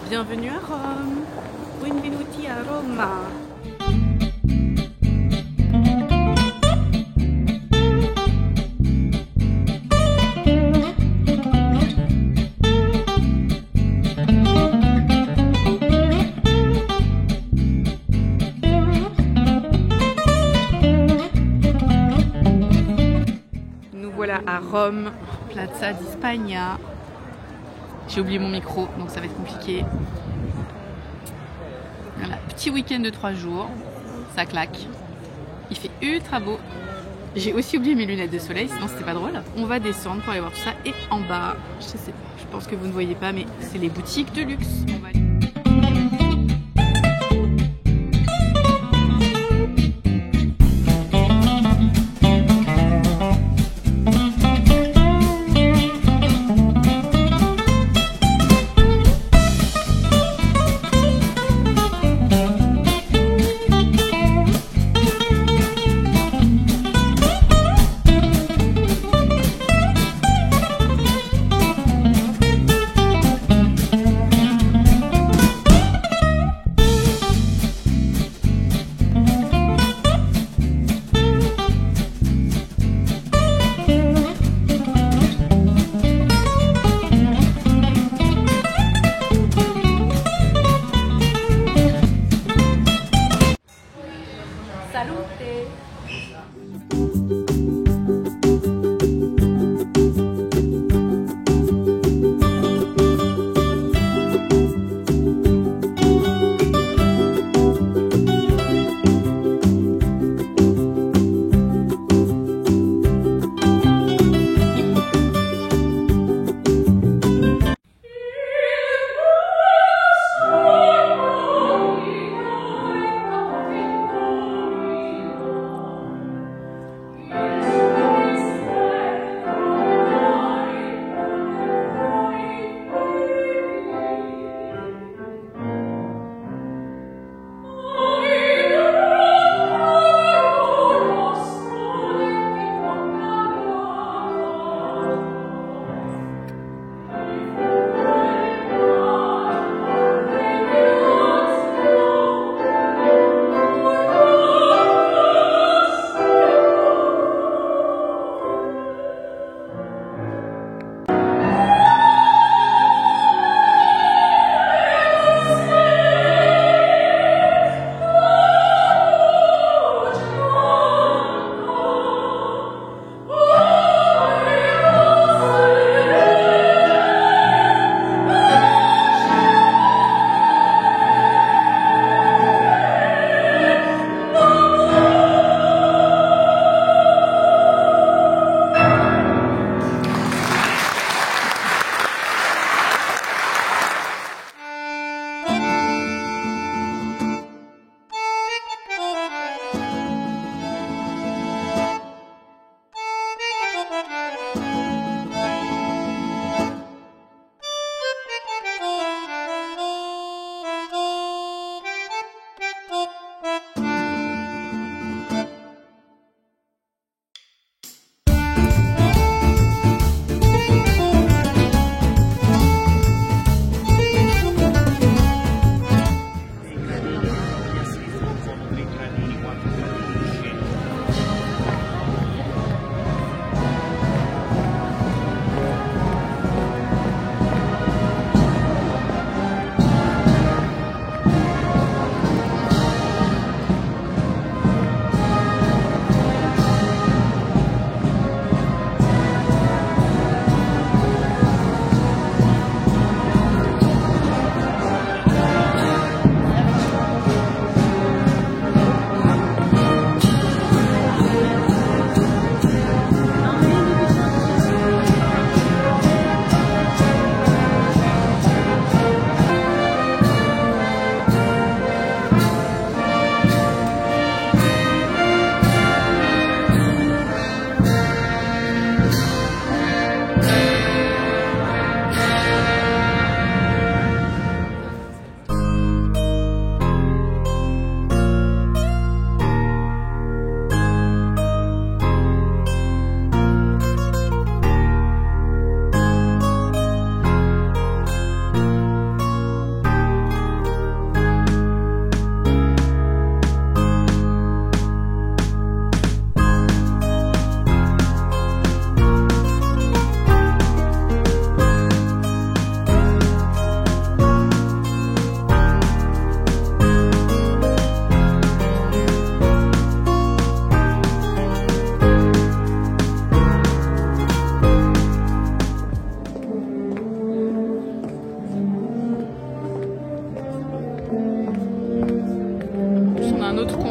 Bienvenue à Rome. Benvenuti a Roma. Nous voilà à Rome, Plaza di Spagna. J'ai oublié mon micro, donc ça va être compliqué. Voilà, petit week-end de 3 jours, ça claque. Il fait ultra beau. J'ai aussi oublié mes lunettes de soleil, sinon c'était pas drôle. On va descendre pour aller voir tout ça. Et en bas, je sais pas, je pense que vous ne voyez pas, mais c'est les boutiques de luxe. On va aller...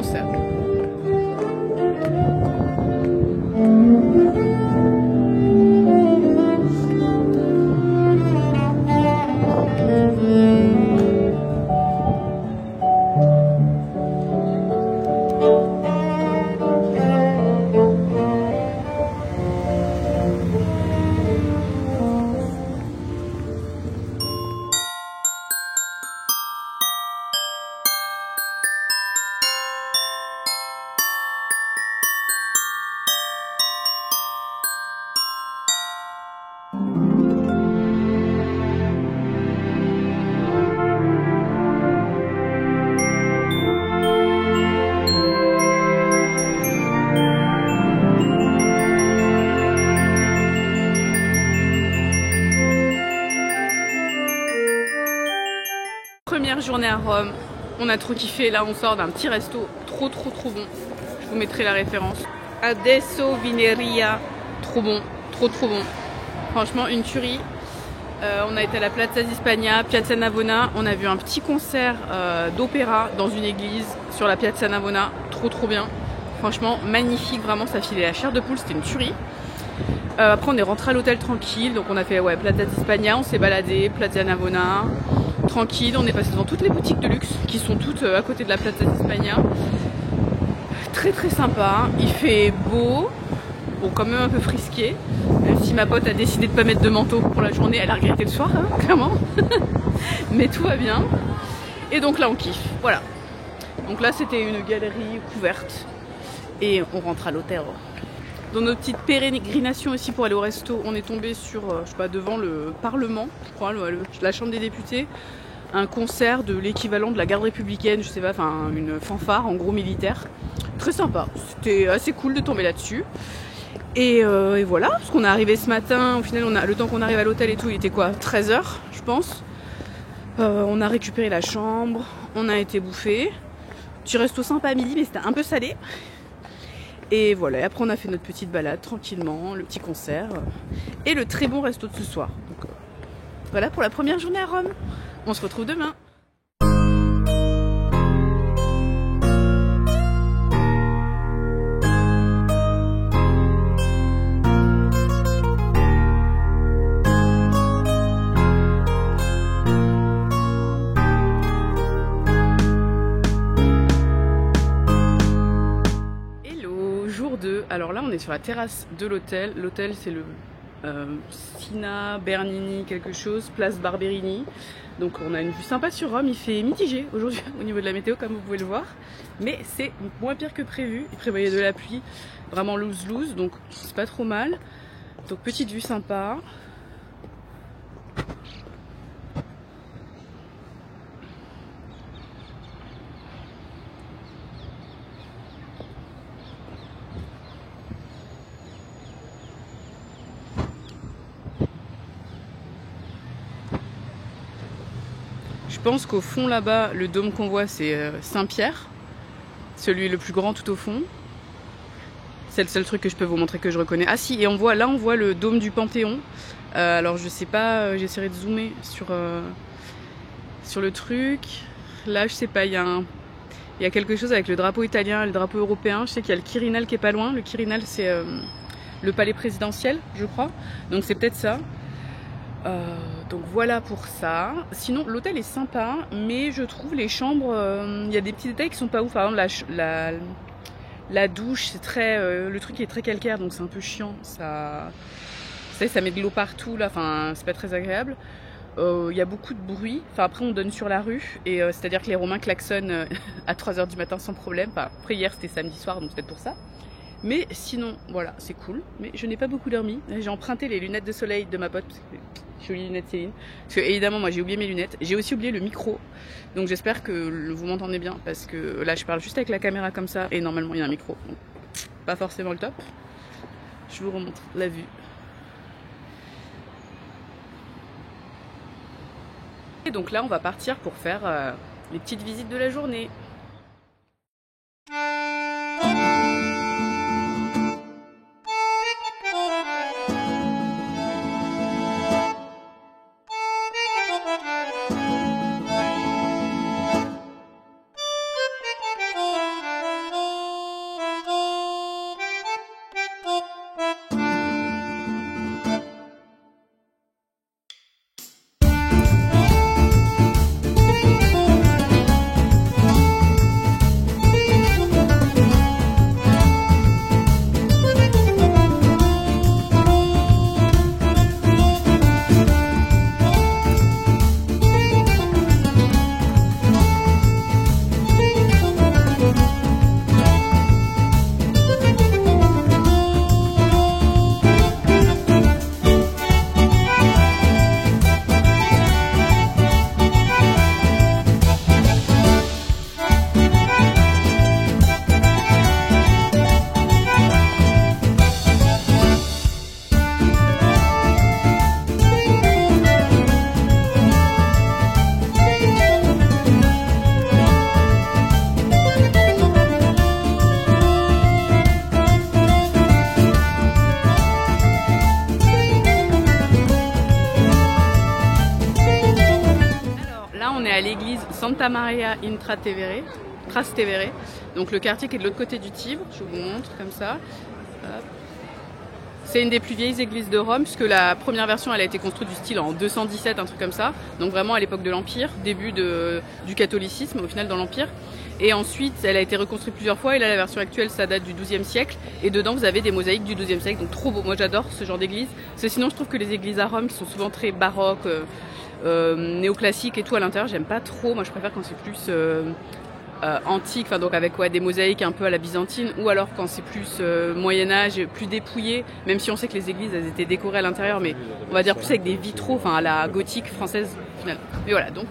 concert. Première journée à Rome, on a trop kiffé. Là on sort d'un petit resto trop bon. Je vous mettrai la référence. Adesso Vineria, trop bon, trop bon. Franchement une tuerie. On a été à la Piazza di Spagna, Piazza Navona. On a vu un petit concert d'opéra dans une église sur la Piazza Navona. Trop bien. Franchement magnifique, vraiment ça filait la chair de poule, c'était une tuerie. Après on est rentré à l'hôtel tranquille, donc on a fait Piazza di Spagna, on s'est baladé, Piazza Navona. Tranquille, on est passé devant toutes les boutiques de luxe qui sont toutes à côté de la Piazza di Spagna. Très sympa, il fait beau, bon quand même un peu frisqué, même si ma pote a décidé de pas mettre de manteau pour la journée, elle a regretté le soir, hein, clairement. Mais tout va bien. Et donc là on kiffe, voilà. Donc là c'était une galerie couverte et on rentre à l'hôtel. Dans notre petite pérégrination aussi pour aller au resto, on est tombé sur, je sais pas, devant le Parlement, je crois, la Chambre des députés, un concert de l'équivalent de la garde républicaine, je sais pas, enfin une fanfare en gros militaire. Très sympa, c'était assez cool de tomber là-dessus. Et voilà, parce qu'on est arrivé ce matin, au final le temps qu'on arrive à l'hôtel et tout, il était quoi, 13 h je pense. On a récupéré la chambre, on a été bouffé. Petit resto sympa à midi, mais c'était un peu salé. Et voilà, et après on a fait notre petite balade tranquillement, le petit concert et le très bon resto de ce soir. Donc, voilà pour la première journée à Rome. On se retrouve demain. Alors là on est sur la terrasse de l'hôtel. L'hôtel c'est le Sina Bernini quelque chose, place Barberini. Donc on a une vue sympa sur Rome. Il fait mitigé aujourd'hui au niveau de la météo comme vous pouvez le voir. Mais c'est moins pire que prévu. Il prévoyait de la pluie, vraiment loose. Donc c'est pas trop mal. Donc petite vue sympa. Je pense qu'au fond là-bas, le dôme qu'on voit c'est Saint-Pierre, celui le plus grand tout au fond. C'est le seul truc que je peux vous montrer que je reconnais. Ah si, et on voit le dôme du Panthéon. Alors je sais pas, j'essaierai de zoomer sur le truc. Là je sais pas, il y a quelque chose avec le drapeau italien et le drapeau européen. Je sais qu'il y a le Quirinal qui est pas loin. Le Quirinal c'est le palais présidentiel je crois. Donc c'est peut-être ça. Donc voilà pour ça. Sinon l'hôtel est sympa, mais je trouve les chambres, il y a des petits détails qui sont pas ouf. Par exemple la douche, c'est très, le truc est très calcaire, donc c'est un peu chiant. Ça met de l'eau partout là. Enfin c'est pas très agréable. Il y a beaucoup de bruit. Enfin après on donne sur la rue et c'est-à-dire que les Romains klaxonnent à 3 h du matin sans problème. Enfin, après hier c'était samedi soir donc c'est peut-être pour ça. Mais sinon, voilà, c'est cool. Mais je n'ai pas beaucoup dormi. J'ai emprunté les lunettes de soleil de ma pote. Parce que jolies lunettes Céline. Parce que évidemment, moi j'ai oublié mes lunettes. J'ai aussi oublié le micro. Donc j'espère que vous m'entendez bien. Parce que là, je parle juste avec la caméra comme ça. Et normalement, il y a un micro. Donc, pas forcément le top. Je vous remontre la vue. Et donc là, on va partir pour faire les petites visites de la journée. à l'église Santa Maria in Trastevere, donc le quartier qui est de l'autre côté du Tibre. Je vous montre comme ça. C'est une des plus vieilles églises de Rome, puisque la première version elle a été construite du style en 217, un truc comme ça, donc vraiment à l'époque de l'Empire, début du catholicisme au final dans l'Empire. Et ensuite elle a été reconstruite plusieurs fois, et là la version actuelle ça date du XIIe siècle, et dedans vous avez des mosaïques du XIIe siècle, donc trop beau. Moi j'adore ce genre d'église, parce que sinon je trouve que les églises à Rome qui sont souvent très baroques, néoclassiques et tout à l'intérieur, j'aime pas trop. Moi je préfère quand c'est plus antique, enfin donc avec des mosaïques un peu à la byzantine, ou alors quand c'est plus Moyen-Âge, plus dépouillé, même si on sait que les églises elles étaient décorées à l'intérieur, mais on va dire plus avec des vitraux, enfin à la gothique française finalement. Mais voilà, donc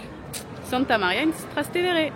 Santa Maria in Trastevere.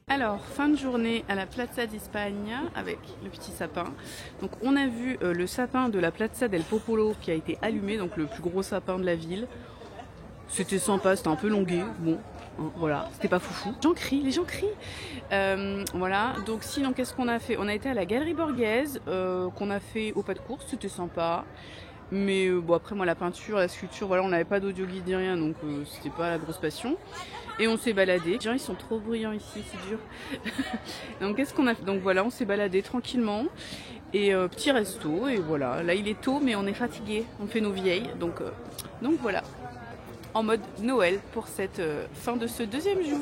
Alors, fin de journée à la Plaza d'Espagne avec le petit sapin. Donc on a vu le sapin de la Plaza del Popolo qui a été allumé, donc le plus gros sapin de la ville. C'était sympa, c'était un peu longué, bon, hein, voilà, c'était pas foufou. Les gens crient. Voilà, donc sinon qu'est-ce qu'on a fait? On a été à la Galerie Borghese, qu'on a fait au pas de course, c'était sympa. Mais bon, après moi la peinture, la sculpture, voilà, on n'avait pas d'audio guide ni rien, donc c'était pas la grosse passion. Et on s'est baladé. Les gens ils sont trop bruyants ici, c'est dur. Donc qu'est-ce qu'on a fait? Donc voilà, on s'est baladé tranquillement. Et petit resto, et voilà. Là il est tôt, mais on est fatigué. On fait nos vieilles, donc voilà. En mode Noël pour cette fin de ce deuxième jour.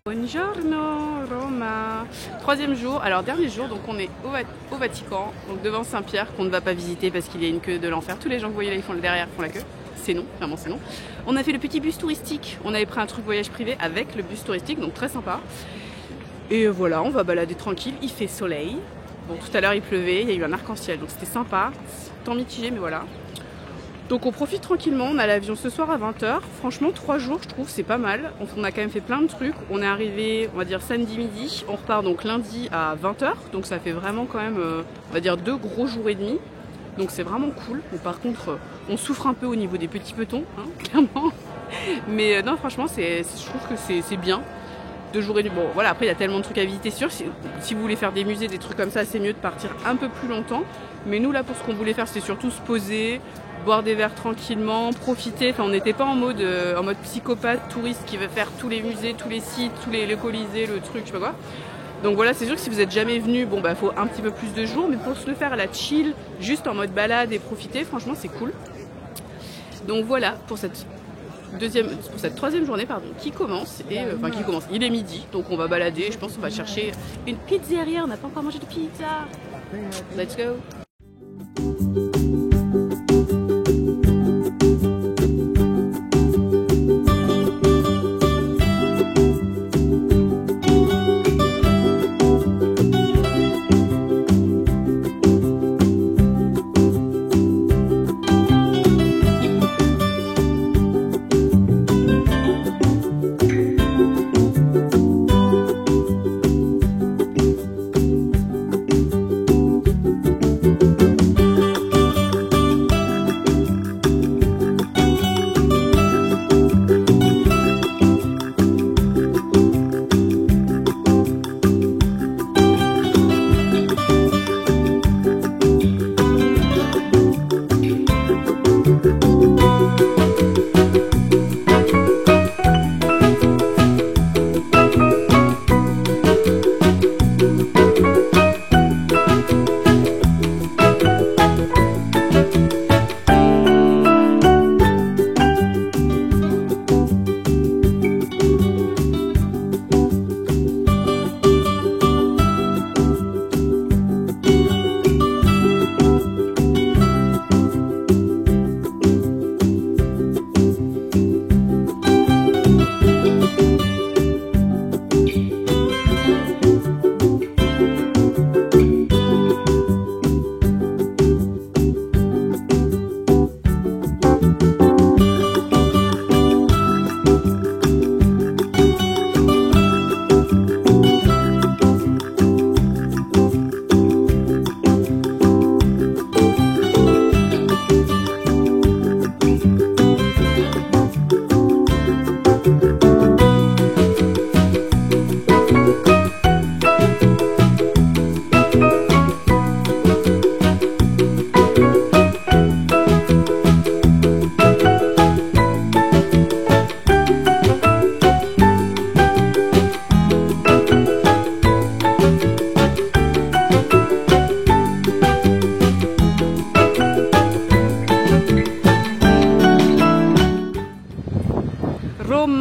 Buongiorno Roma. Troisième jour, alors dernier jour, donc on est au Vatican, donc devant Saint-Pierre qu'on ne va pas visiter parce qu'il y a une queue de l'enfer. Tous les gens que vous voyez là, ils font le derrière, font la queue. C'est non, vraiment c'est non. On a fait le petit bus touristique, on avait pris un truc voyage privé avec le bus touristique, donc très sympa. Et voilà, on va balader tranquille, il fait soleil. Bon, tout à l'heure il pleuvait, il y a eu un arc-en-ciel, donc c'était sympa. Temps mitigé, mais voilà. Donc on profite tranquillement, on a l'avion ce soir à 20 h. Franchement 3 jours je trouve c'est pas mal. On a quand même fait plein de trucs. On est arrivé on va dire samedi midi, on repart donc lundi à 20 h. Donc ça fait vraiment quand même on va dire 2 gros jours et demi. Donc c'est vraiment cool. Bon, par contre on souffre un peu au niveau des petits petons, hein, clairement. Mais non franchement je trouve que c'est bien. 2 jours et demi. Bon voilà, après il y a tellement de trucs à visiter sûr. Si vous voulez faire des musées, des trucs comme ça, c'est mieux de partir un peu plus longtemps. Mais nous là pour ce qu'on voulait faire c'était surtout se poser, boire des verres tranquillement, profiter. Enfin, on n'était pas en mode psychopathe, touriste qui veut faire tous les musées, tous les sites, tous les colisées, le truc, je sais pas quoi. Donc voilà, c'est sûr que si vous êtes jamais venu, bon bah faut un petit peu plus de jours, mais pour se le faire à la chill, juste en mode balade et profiter, franchement c'est cool. Donc voilà pour cette troisième journée qui commence il est midi, donc on va balader. Je pense qu'on va chercher une pizzeria. On n'a pas encore mangé de pizza. Let's go.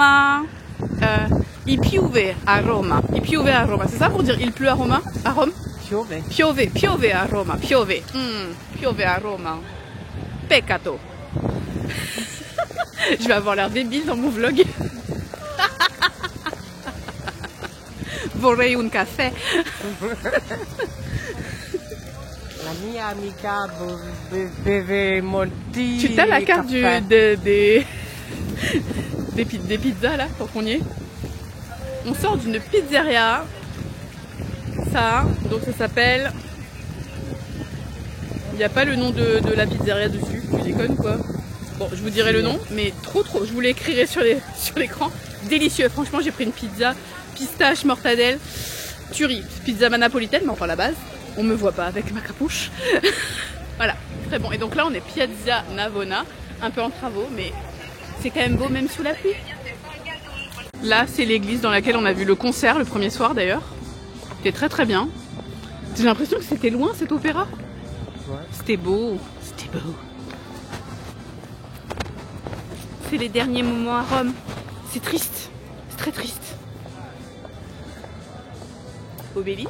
Roma. Il piove a Roma. Il piove a Roma. C'est ça pour dire il pleut à Roma? À Rome? Piove. Piove. Piove a Roma. Piove. Piove a Roma. Peccato. Je vais avoir l'air débile dans mon vlog. Vorrei un café. La mia amica beve molti. Tu as la carte des pizzas là, pour qu'on y est. On sort d'une pizzeria. Ça, donc ça s'appelle. Il n'y a pas le nom de la pizzeria dessus. Tu déconnes quoi? Bon, je vous dirai le nom, mais trop. Je vous l'écrirai sur l'écran. Délicieux. Franchement, j'ai pris une pizza pistache, mortadelle, tuerie. Pizza napolitaine, mais enfin la base. On me voit pas avec ma capuche. Voilà, très bon. Et donc là, on est Piazza Navona, un peu en travaux, mais c'est quand même beau, même sous la pluie. Là, c'est l'église dans laquelle on a vu le concert le premier soir d'ailleurs. C'était très bien. J'ai l'impression que c'était loin cet opéra. Ouais. C'était beau, c'était beau. C'est les derniers moments à Rome. C'est triste, c'est très triste. Obélisque.